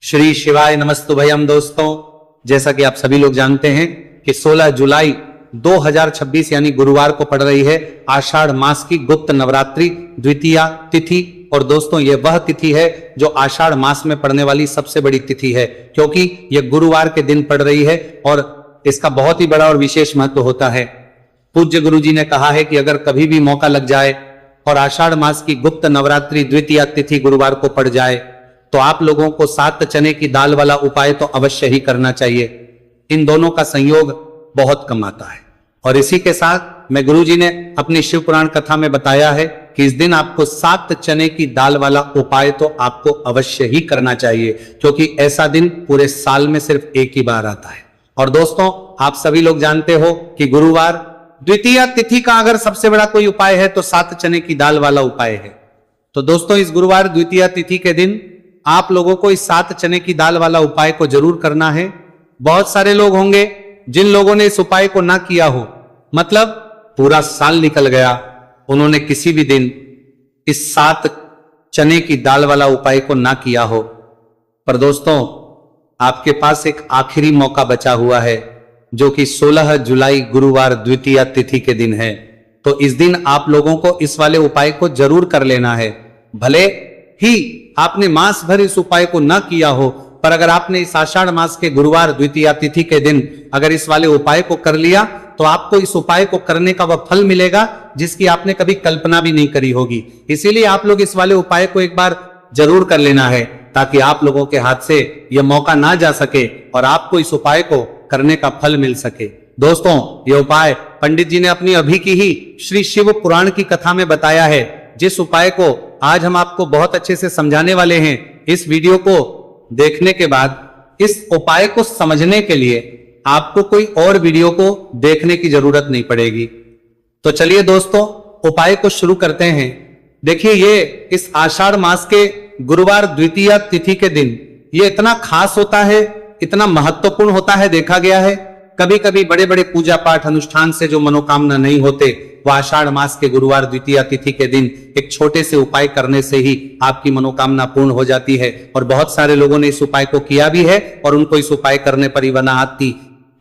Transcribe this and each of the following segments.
श्री शिवाय नमस्तुभयम। दोस्तों, जैसा कि आप सभी लोग जानते हैं कि 16 जुलाई 2026 यानी गुरुवार को पड़ रही है आषाढ़ मास की गुप्त नवरात्रि द्वितीया तिथि। और दोस्तों, यह वह तिथि है जो आषाढ़ मास में पड़ने वाली सबसे बड़ी तिथि है, क्योंकि यह गुरुवार के दिन पड़ रही है और इसका बहुत ही बड़ा और विशेष महत्व होता है। पूज्य गुरु जी ने कहा है कि अगर कभी भी मौका लग जाए और आषाढ़ मास की गुप्त नवरात्रि द्वितीया तिथि गुरुवार को पड़ जाए तो आप लोगों को 7 चने की दाल वाला उपाय तो अवश्य ही करना चाहिए। इन दोनों का संयोग बहुत कम आता है। और इसी के साथ में गुरु जी ने अपनी शिव पुराण कथा में बताया है कि इस दिन आपको 7 चने की दाल वाला उपाय तो आपको अवश्य ही करना चाहिए, क्योंकि ऐसा दिन पूरे साल में सिर्फ एक ही बार आता है। और दोस्तों, आप सभी लोग जानते हो कि गुरुवार द्वितीया तिथि का अगर सबसे बड़ा कोई उपाय है तो 7 चने की दाल वाला उपाय है। तो दोस्तों, इस गुरुवार द्वितीया तिथि के दिन आप लोगों को इस 7 चने की दाल वाला उपाय को जरूर करना है। बहुत सारे लोग होंगे जिन लोगों ने इस उपाय को ना किया हो, मतलब पूरा साल निकल गया, उन्होंने किसी भी दिन इस 7 चने की दाल वाला उपाय को ना किया हो। पर दोस्तों, आपके पास एक आखिरी मौका बचा हुआ है, जो कि 16 जुलाई गुरुवार द्वितीया तिथि के दिन है। तो इस दिन आप लोगों को इस वाले उपाय को जरूर कर लेना है। भले ही आपने मास भर इस उपाय को ना किया हो, पर अगर आपने इस आषाढ़ मास के गुरुवार द्वितीया तिथि के दिन अगर इस वाले उपाय को कर लिया तो आपको इस उपाय को करने का वह फल मिलेगा जिसकी आपने कभी कल्पना भी नहीं करी होगी। इसीलिए आप लोग इस वाले उपाय को एक बार जरूर कर लेना है, ताकि आप लोगों के हाथ से यह मौका ना जा सके और आपको इस उपाय को करने का फल मिल सके। दोस्तों, यह उपाय पंडित जी ने अपनी अभी की ही श्री शिव पुराण की कथा में बताया है, जिस उपाय को आज हम आपको बहुत अच्छे से समझाने वाले हैं। इस वीडियो को देखने के बाद इस उपाय को समझने के लिए आपको कोई और वीडियो को देखने की जरूरत नहीं पड़ेगी। तो चलिए दोस्तों, उपाय को शुरू करते हैं। देखिए, ये इस आषाढ़ मास के गुरुवार द्वितीया तिथि के दिन ये इतना खास होता है, इतना महत्वपूर्ण होता है। देखा गया है कभी कभी बड़े बड़े पूजा पाठ अनुष्ठान से जो मनोकामना नहीं होते, वह आषाढ़ मास के गुरुवार द्वितीया तिथि के दिन एक छोटे से उपाय करने से ही आपकी मनोकामना पूर्ण हो जाती है। और बहुत सारे लोगों ने इस उपाय को किया भी है और उनको इस उपाय करने पर ही वनाहति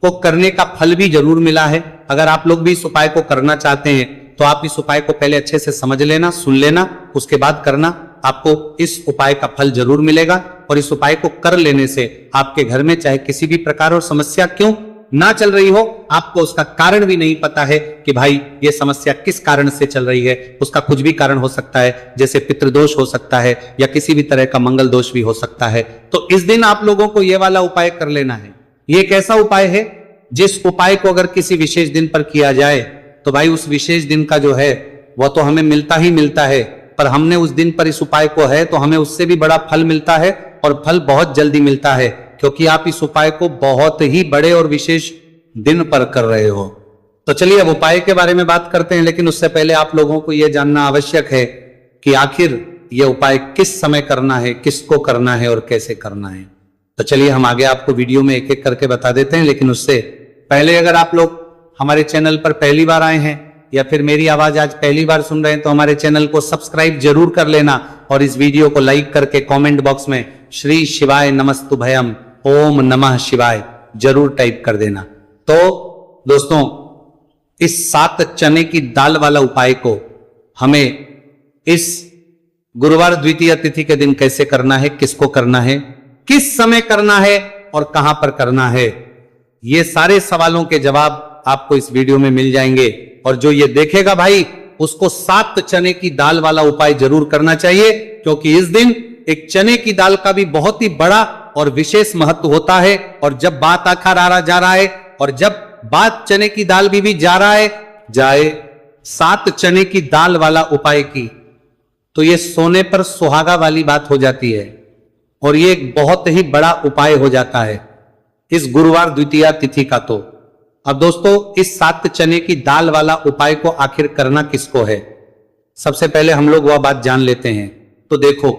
को करने का फल भी जरूर मिला है। अगर आप लोग भी इस उपाय को करना चाहते हैं तो आप इस उपाय को पहले अच्छे से समझ लेना, सुन लेना, उसके बाद करना। आपको इस उपाय का फल जरूर मिलेगा। और इस उपाय को कर लेने से आपके घर में चाहे किसी भी प्रकार और समस्या क्यों ना चल रही हो, आपको उसका कारण भी नहीं पता है कि भाई ये समस्या किस कारण से चल रही है, उसका कुछ भी कारण हो सकता है, जैसे पितृदोष हो सकता है या किसी भी तरह का मंगल दोष भी हो सकता है। तो इस दिन आप लोगों को यह वाला उपाय कर लेना है। ये एक ऐसा उपाय है जिस उपाय को अगर किसी विशेष दिन पर किया जाए तो भाई उस विशेष दिन का जो है वह तो हमें मिलता ही मिलता है, पर हमने उस दिन पर इस उपाय को है तो हमें उससे भी बड़ा फल मिलता है और फल बहुत जल्दी मिलता है, क्योंकि आप इस उपाय को बहुत ही बड़े और विशेष दिन पर कर रहे हो। तो चलिए अब उपाय के बारे में बात करते हैं, लेकिन उससे पहले आप लोगों को यह जानना आवश्यक है कि आखिर यह उपाय किस समय करना है, किसको करना है और कैसे करना है। तो चलिए हम आगे आपको वीडियो में एक एक करके बता देते हैं। लेकिन उससे पहले अगर आप लोग हमारे चैनल पर पहली बार आए हैं या फिर मेरी आवाज आज पहली बार सुन रहे हैं तो हमारे चैनल को सब्सक्राइब जरूर कर लेना और इस वीडियो को लाइक करके कमेंट बॉक्स में श्री शिवाय नमस्तुभयम ओम नमः शिवाय जरूर टाइप कर देना। तो दोस्तों, इस 7 चने की दाल वाला उपाय को हमें इस गुरुवार द्वितीया तिथि के दिन कैसे करना है, किसको करना है, किस समय करना है और कहां पर करना है, ये सारे सवालों के जवाब आपको इस वीडियो में मिल जाएंगे। और जो ये देखेगा भाई, उसको 7 चने की दाल वाला उपाय जरूर करना चाहिए, क्योंकि इस दिन एक चने की दाल का भी बहुत ही बड़ा और विशेष महत्व होता है। और जब बात आखिर आ रहा जा रहा है और जब बात चने की दाल भी जा रहा है जाए 7 चने की दाल वाला उपाय की, तो ये सोने पर सुहागा वाली बात हो जाती है और ये एक बहुत ही बड़ा उपाय हो जाता है इस गुरुवार द्वितीया तिथि का। तो अब दोस्तों, इस 7 चने की दाल वाला उपाय को आखिर करना किसको है, सबसे पहले हम लोग वह बात जान लेते हैं। तो देखो,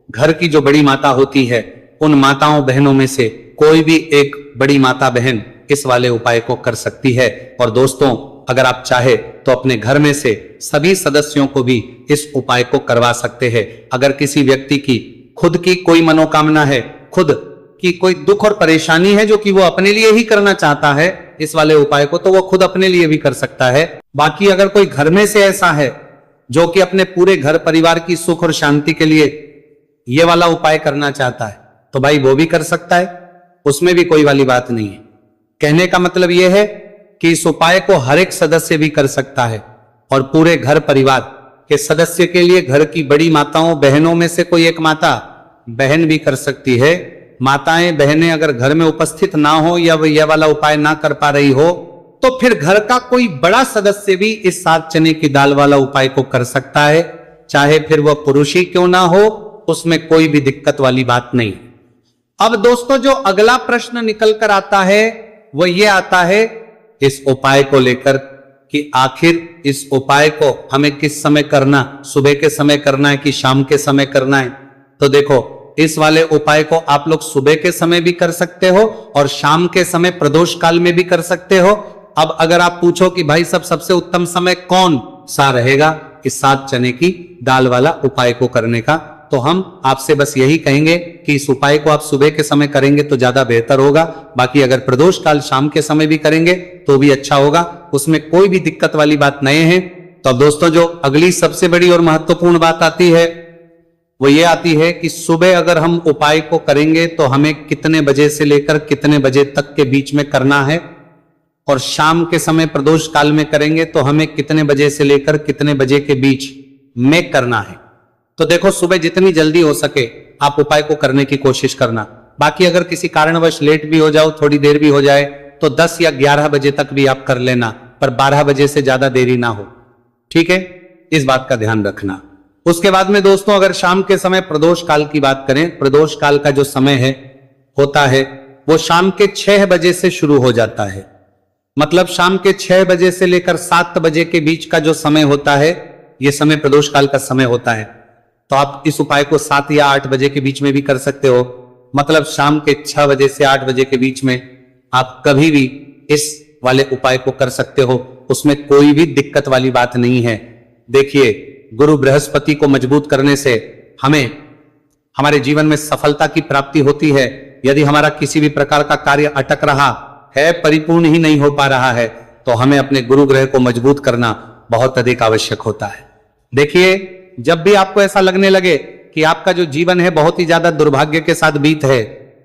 घर की जो बड़ी माता होती है, उन माताओं बहनों में से कोई भी एक बड़ी माता बहन इस वाले उपाय को कर सकती है। और दोस्तों, अगर आप चाहे तो अपने घर में से सभी सदस्यों को भी इस उपाय को करवा सकते हैं। अगर किसी व्यक्ति की खुद की कोई मनोकामना है, खुद कि कोई दुख और परेशानी है जो कि वो अपने लिए ही करना चाहता है इस वाले उपाय को, तो वो खुद अपने लिए भी कर सकता है। बाकी अगर कोई घर में से ऐसा है जो कि अपने पूरे घर परिवार की सुख और शांति के लिए ये वाला उपाय करना चाहता है, तो भाई वो भी कर सकता है, उसमें भी कोई वाली बात नहीं है। कहने का मतलब यह है कि इस उपाय को हर एक सदस्य भी कर सकता है और पूरे घर परिवार के सदस्य के लिए घर की बड़ी माताओं बहनों में से कोई एक माता बहन भी कर सकती है। माताएं बहनें अगर घर में उपस्थित ना हो या वो यह वाला उपाय ना कर पा रही हो, तो फिर घर का कोई बड़ा सदस्य भी इस 7 चने की दाल वाला उपाय को कर सकता है, चाहे फिर वह पुरुष ही क्यों ना हो, उसमें कोई भी दिक्कत वाली बात नहीं। अब दोस्तों जो अगला प्रश्न निकल कर आता है वो ये आता है इस उपाय को लेकर कि आखिर इस उपाय को हमें किस समय करना, सुबह के समय करना है कि शाम के समय करना है। तो देखो इस वाले उपाय को आप लोग सुबह के समय भी कर सकते हो और शाम के समय प्रदोष काल में भी कर सकते हो। अब अगर आप पूछो कि भाई सबसे उत्तम समय कौन सा रहेगा इस 7 चने की दाल वाला उपाय को करने का, तो हम आपसे बस यही कहेंगे कि इस उपाय को आप सुबह के समय करेंगे तो ज्यादा बेहतर होगा। बाकी अगर प्रदोष काल शाम के समय भी करेंगे तो भी अच्छा होगा, उसमें कोई भी दिक्कत वाली बात नहीं है। तो अब दोस्तों जो अगली सबसे बड़ी और महत्वपूर्ण बात आती है वो ये आती है कि सुबह अगर हम उपाय को करेंगे तो हमें कितने बजे से लेकर कितने बजे तक के बीच में करना है, और शाम के समय प्रदोष काल में करेंगे तो हमें कितने बजे से लेकर कितने बजे के बीच में करना है। तो देखो सुबह जितनी जल्दी हो सके आप उपाय को करने की कोशिश करना। बाकी अगर किसी कारणवश लेट भी हो जाओ, थोड़ी देर भी हो जाए, तो 10 या 11 बजे तक भी आप कर लेना, पर 12 बजे से ज्यादा देरी ना हो, ठीक है, इस बात का ध्यान रखना। उसके बाद में दोस्तों अगर शाम के समय प्रदोष काल की बात करें, प्रदोष काल का जो समय है होता है वो शाम के 6 बजे से शुरू हो जाता है। मतलब शाम के 6 बजे से लेकर 7 बजे के बीच का जो समय होता है ये समय प्रदोष काल का समय होता है। तो आप इस उपाय को 7 या 8 बजे के बीच में भी कर सकते हो। मतलब शाम के 6 बजे से 8 बजे के बीच में आप कभी भी इस वाले उपाय को कर सकते हो, उसमें कोई भी दिक्कत वाली बात नहीं है। देखिए गुरु बृहस्पति को मजबूत करने से हमें हमारे जीवन में सफलता की प्राप्ति होती है। यदि हमारा किसी भी प्रकार का कार्य अटक रहा है, परिपूर्ण ही नहीं हो पा रहा है, तो हमें अपने गुरु ग्रह को मजबूत करना बहुत अधिक आवश्यक होता है। देखिए जब भी आपको ऐसा लगने लगे कि आपका जो जीवन है बहुत ही ज्यादा दुर्भाग्य के साथ बीत है,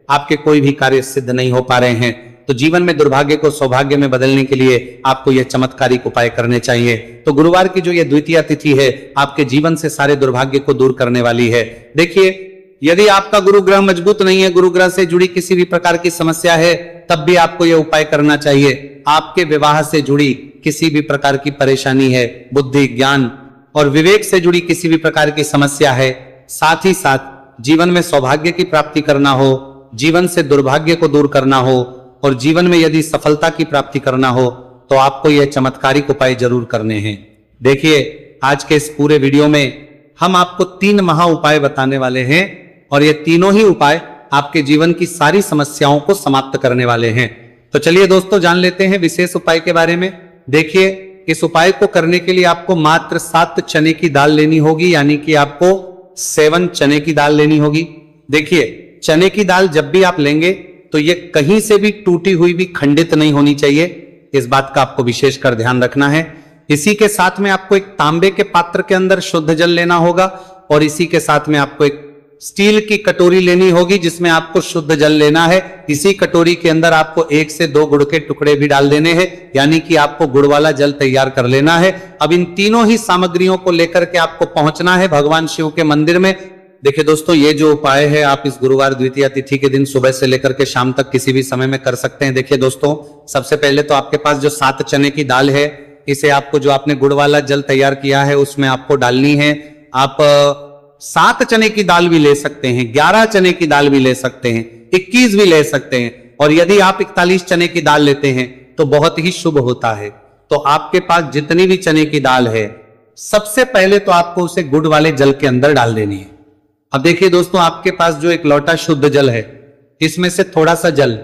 आपके कोई भी कार्य सिद्ध नहीं हो पा रहे हैं, तो जीवन में दुर्भाग्य को सौभाग्य में बदलने के लिए आपको यह चमत्कारिक उपाय करने चाहिए। तो गुरुवार की जो ये द्वितीया तिथि है आपके जीवन से सारे दुर्भाग्य को दूर करने वाली है। देखिए यदि आपका गुरु ग्रह मजबूत नहीं है, गुरु ग्रह से जुड़ी किसी भी प्रकार की समस्या है, तब भी आपको यह उपाय करना चाहिए। आपके विवाह से जुड़ी किसी भी प्रकार की परेशानी है, बुद्धि ज्ञान और विवेक से जुड़ी किसी भी प्रकार की समस्या है, साथ ही साथ जीवन में सौभाग्य की प्राप्ति करना हो, जीवन से दुर्भाग्य को दूर करना हो और जीवन में यदि सफलता की प्राप्ति करना हो, तो आपको यह चमत्कारिक उपाय जरूर करने हैं। देखिए आज के इस पूरे वीडियो में हम आपको 3 महा उपाय बताने वाले हैं और ये तीनों ही उपाय आपके जीवन की सारी समस्याओं को समाप्त करने वाले हैं। तो चलिए दोस्तों जान लेते हैं विशेष उपाय के बारे में। देखिए इस उपाय को करने के लिए आपको मात्र 7 चने की दाल लेनी होगी, यानी कि आपको 7 चने की दाल लेनी होगी। देखिए चने की दाल जब भी आप लेंगे तो ये कहीं से भी टूटी हुई भी खंडित नहीं होनी चाहिए, इस बात का आपको विशेष कर ध्यान रखना है। इसी के साथ में आपको एक तांबे के पात्र के अंदर शुद्ध जल लेना होगा और इसी के साथ में आपको एक स्टील की कटोरी लेनी होगी जिसमें आपको शुद्ध जल लेना है। इसी कटोरी के अंदर आपको 1 से 2 गुड़ के टुकड़े भी डाल देने हैं, यानी कि आपको गुड़ वाला जल तैयार कर लेना है। अब इन तीनों ही सामग्रियों को लेकर के आपको पहुंचना है भगवान शिव के मंदिर में। देखिए दोस्तों ये जो उपाय है आप इस गुरुवार द्वितीया तिथि के दिन सुबह से लेकर के शाम तक किसी भी समय में कर सकते हैं। देखिए दोस्तों सबसे पहले तो आपके पास जो 7 चने की दाल है, इसे आपको जो आपने गुड़ वाला जल तैयार किया है उसमें आपको डालनी है। आप 7 चने की दाल भी ले सकते हैं, 11 चने की दाल भी ले सकते हैं, 21 भी ले सकते हैं, और यदि आप 41 चने की दाल लेते हैं तो बहुत ही शुभ होता है। तो आपके पास जितनी भी चने की दाल है सबसे पहले तो आपको उसे गुड़ वाले जल के अंदर डाल देनी है। अब देखिए दोस्तों आपके पास जो एक लोटा शुद्ध जल है इसमें से थोड़ा सा जल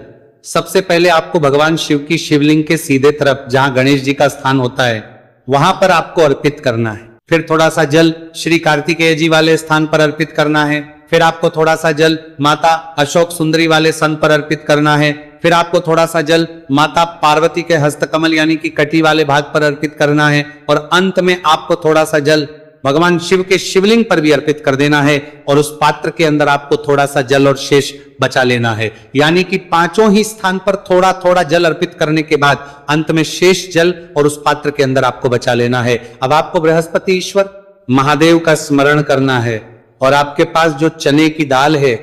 सबसे पहले आपको भगवान शिव की शिवलिंग के सीधे तरफ जहां गणेश जी का स्थान होता है वहां पर आपको अर्पित करना है। फिर थोड़ा सा जल श्री कार्तिकेय जी वाले स्थान पर अर्पित करना है। फिर आपको थोड़ा सा जल माता अशोक सुंदरी वाले सन पर अर्पित करना है। फिर आपको थोड़ा सा जल माता पार्वती के हस्तकमल यानी कि कटी वाले भाग पर अर्पित करना है। और अंत में आपको थोड़ा सा जल भगवान शिव के शिवलिंग पर भी अर्पित कर देना है। और उस पात्र के अंदर आपको थोड़ा सा जल और शेष बचा लेना है। यानी कि पांचों ही स्थान पर थोड़ा थोड़ा जल अर्पित करने के बाद अंत में शेष जल और उस पात्र के अंदर आपको बचा लेना है। अब आपको बृहस्पति ईश्वर महादेव का स्मरण करना है और आपके पास जो चने की दाल है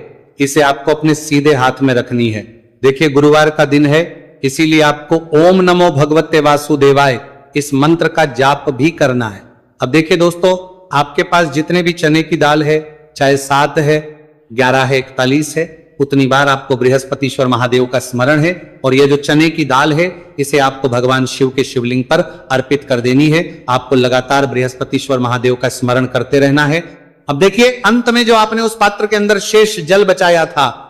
इसे आपको अपने सीधे हाथ में रखनी है। देखिए गुरुवार का दिन है, इसीलिए आपको ओम नमो भगवते वासुदेवाय इस मंत्र का जाप भी करना है। अब देखिए दोस्तों, आपके पास जितने भी चने की दाल है, चाहे 7 है, 11 है, 41 है, उतनी बार आपको बृहस्पतिश्वर महादेव का स्मरण है। और ये जो चने की दाल है इसे आपको भगवान शिव के शिवलिंग पर अर्पित कर देनी है। आपको लगातार बृहस्पतिश्वर महादेव का स्मरण करते रहना है। अब देखिए अंत में जो आपने उस पात्र के अंदर शेष जल बचाया था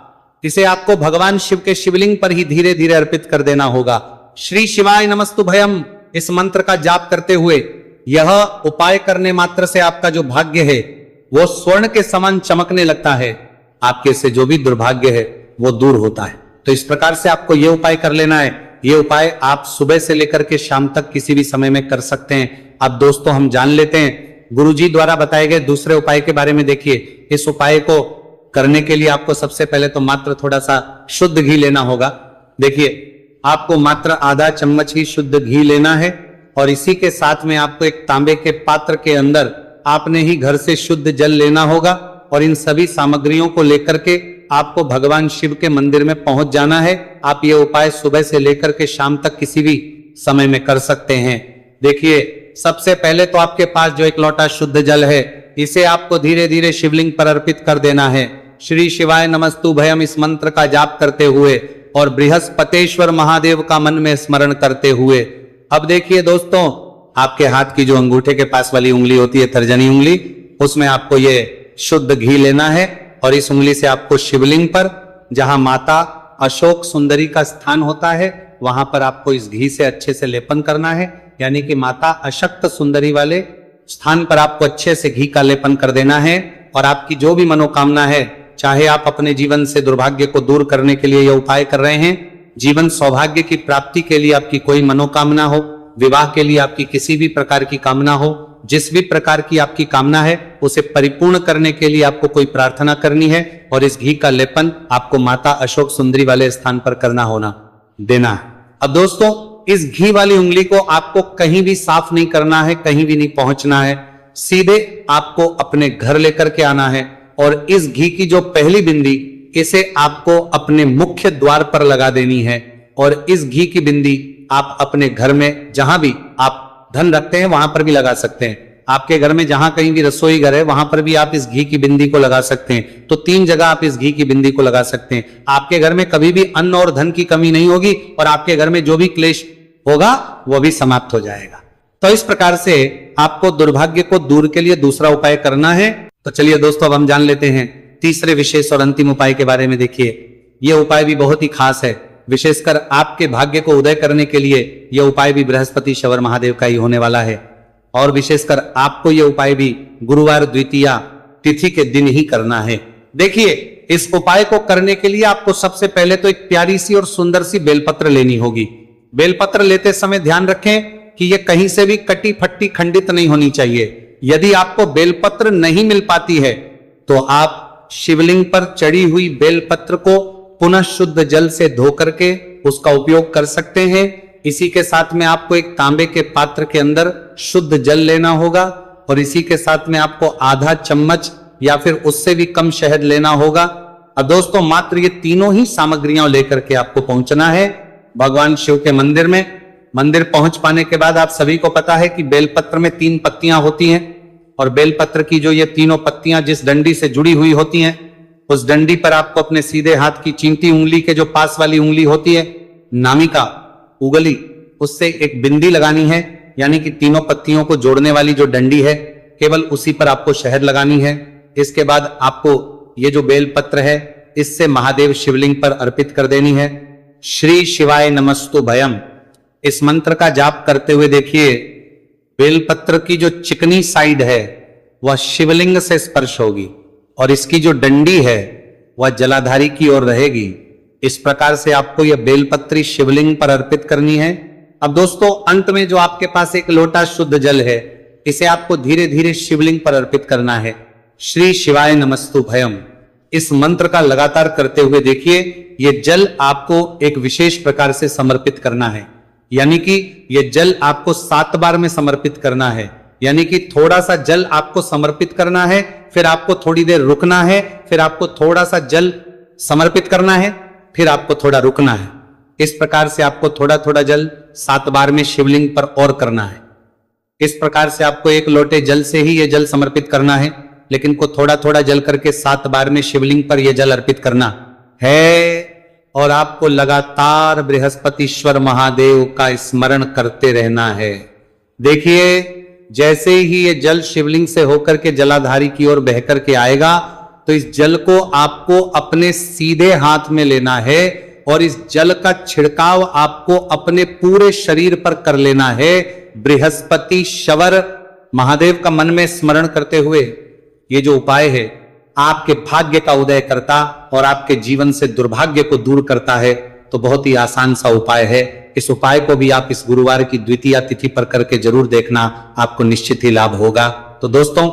इसे आपको भगवान शिव के शिवलिंग पर ही धीरे धीरे अर्पित कर देना होगा। श्री शिवाय नमस्तुभयम इस मंत्र का जाप करते हुए यह उपाय करने मात्र से आपका जो भाग्य है वो स्वर्ण के समान चमकने लगता है। आपके से जो भी दुर्भाग्य है वो दूर होता है। तो इस प्रकार से आपको यह उपाय कर लेना है। ये उपाय आप सुबह से लेकर के शाम तक किसी भी समय में कर सकते हैं। अब दोस्तों हम जान लेते हैं गुरुजी द्वारा बताए गए दूसरे उपाय के बारे में। देखिए इस उपाय को करने के लिए आपको सबसे पहले तो मात्र थोड़ा सा शुद्ध घी लेना होगा। देखिए आपको मात्र आधा चम्मच ही शुद्ध घी लेना है और इसी के साथ में आपको एक तांबे के पात्र के अंदर आपने ही घर से शुद्ध जल लेना होगा। और इन सभी सामग्रियों को लेकर के आपको भगवान शिव के मंदिर में पहुंच जाना है। आप ये उपाय सुबह से लेकर के शाम तक किसी भी समय में कर सकते हैं। देखिए सबसे पहले तो आपके पास जो एक लोटा शुद्ध जल है इसे आपको धीरे धीरे शिवलिंग पर अर्पित कर देना है। श्री शिवाय नमस्तुभयम इस मंत्र का जाप करते हुए और बृहस्पतेश्वर महादेव का मन में स्मरण करते हुए। अब देखिए दोस्तों, आपके हाथ की जो अंगूठे के पास वाली उंगली होती है, तर्जनी उंगली, उसमें आपको ये शुद्ध घी लेना है और इस उंगली से आपको शिवलिंग पर जहां माता अशोक सुंदरी का स्थान होता है वहां पर आपको इस घी से अच्छे से लेपन करना है। यानी कि माता अशक्त सुंदरी वाले स्थान पर आपको अच्छे से घी का लेपन कर देना है। और आपकी जो भी मनोकामना है, चाहे आप अपने जीवन से दुर्भाग्य को दूर करने के लिए यह उपाय कर रहे हैं, जीवन सौभाग्य की प्राप्ति के लिए आपकी कोई मनोकामना हो, विवाह के लिए आपकी किसी भी प्रकार की कामना हो, जिस भी प्रकार की आपकी कामना है उसे परिपूर्ण करने के लिए आपको कोई प्रार्थना करनी है और इस घी का लेपन आपको माता अशोक सुंदरी वाले स्थान पर करना होना देना है। अब दोस्तों इस घी वाली उंगली को आपको कहीं भी साफ नहीं करना है, कहीं भी नहीं पहुंचना है, सीधे आपको अपने घर लेकर के आना है। और इस घी की जो पहली बिंदी इसे आपको अपने मुख्य द्वार पर लगा देनी है। और इस घी की बिंदी आप अपने घर में जहां भी आप धन रखते हैं वहां पर भी लगा सकते हैं। आपके घर में जहां कहीं भी रसोई घर है वहां पर भी आप इस घी की बिंदी को लगा सकते हैं। तो 3 जगह आप इस घी की बिंदी को लगा सकते हैं। आपके घर में कभी भी अन्न और धन की कमी नहीं होगी और आपके घर में जो भी क्लेश होगा वो भी समाप्त हो जाएगा। तो इस प्रकार से आपको दुर्भाग्य को दूर के लिए दूसरा उपाय करना है। तो चलिए दोस्तों अब हम जान लेते हैं तीसरे विशेष और अंतिम उपाय के बारे में। देखिए यह उपाय भी बहुत ही खास है, विशेषकर आपके भाग्य को उदय करने के लिए यह उपाय भी बृहस्पतिश्वर महादेव का ही होने वाला है। और विशेषकर आपको यह उपाय भी गुरुवार द्वितीया तिथि के दिन ही करना है। देखिए इस उपाय को करने के लिए आपको सबसे पहले तो एक प्यारी सी और सुंदर सी बेलपत्र लेनी होगी। बेलपत्र लेते समय ध्यान रखें कि यह कहीं से भी कटी फट्टी खंडित नहीं होनी चाहिए। यदि आपको बेलपत्र नहीं मिल पाती है तो आप शिवलिंग पर चढ़ी हुई बेलपत्र को पुनः शुद्ध जल से धो करके उसका उपयोग कर सकते हैं। इसी के साथ में आपको एक तांबे के पात्र के अंदर शुद्ध जल लेना होगा और इसी के साथ में आपको आधा चम्मच या फिर उससे भी कम शहद लेना होगा। अब दोस्तों मात्र ये तीनों ही सामग्रियां लेकर के आपको पहुंचना है भगवान शिव के मंदिर में। मंदिर पहुंच पाने के बाद आप सभी को पता है कि बेलपत्र में 3 पत्तियां होती हैं और बेलपत्र की जो ये तीनों पत्तियां जिस डंडी से जुड़ी हुई होती हैं उस डंडी पर आपको अपने सीधे हाथ की चींटी उंगली के जो पास वाली उंगली होती है, नामिका उंगली, उससे एक बिंदी लगानी है। यानी कि तीनों पत्तियों को जोड़ने वाली जो डंडी है केवल उसी पर आपको शहद लगानी है। इसके बाद आपको ये जो बेलपत्र है इससे महादेव शिवलिंग पर अर्पित कर देनी है। श्री शिवाय नमस्तुभयम इस मंत्र का जाप करते हुए देखिए बेलपत्र की जो चिकनी साइड है वह शिवलिंग से स्पर्श होगी और इसकी जो डंडी है वह जलाधारी की ओर रहेगी। इस प्रकार से आपको यह बेलपत्री शिवलिंग पर अर्पित करनी है। अब दोस्तों अंत में जो आपके पास एक लोटा शुद्ध जल है, इसे आपको धीरे धीरे शिवलिंग पर अर्पित करना है। श्री शिवाय नमस्तु भयम इस मंत्र का लगातार करते हुए देखिए, यह जल आपको एक विशेष प्रकार से समर्पित करना है। यानी कि यह जल आपको 7 बार में समर्पित करना है। यानी कि थोड़ा सा जल आपको समर्पित करना है, फिर आपको थोड़ी देर रुकना है, फिर आपको थोड़ा सा जल समर्पित करना है, फिर आपको थोड़ा रुकना है। इस प्रकार से आपको थोड़ा थोड़ा जल 7 बार में शिवलिंग पर और करना है। इस प्रकार से आपको एक लोटे जल से ही यह जल समर्पित करना है, लेकिन को थोड़ा थोड़ा जल करके 7 बार में शिवलिंग पर यह जल अर्पित करना है। और आपको लगातार बृहस्पतिश्वर महादेव का स्मरण करते रहना है। देखिए, जैसे ही ये जल शिवलिंग से होकर के जलाधारी की ओर बहकर के आएगा, तो इस जल को आपको अपने सीधे हाथ में लेना है और इस जल का छिड़काव आपको अपने पूरे शरीर पर कर लेना है। बृहस्पति शवर महादेव का मन में स्मरण करते हुए ये जो उपाय है आपके भाग्य का उदय करता और आपके जीवन से दुर्भाग्य को दूर करता है। तो बहुत ही आसान सा उपाय है। इस उपाय को भी आप इस गुरुवार की द्वितीया तिथि पर करके जरूर देखना, आपको निश्चित ही लाभ होगा। तो दोस्तों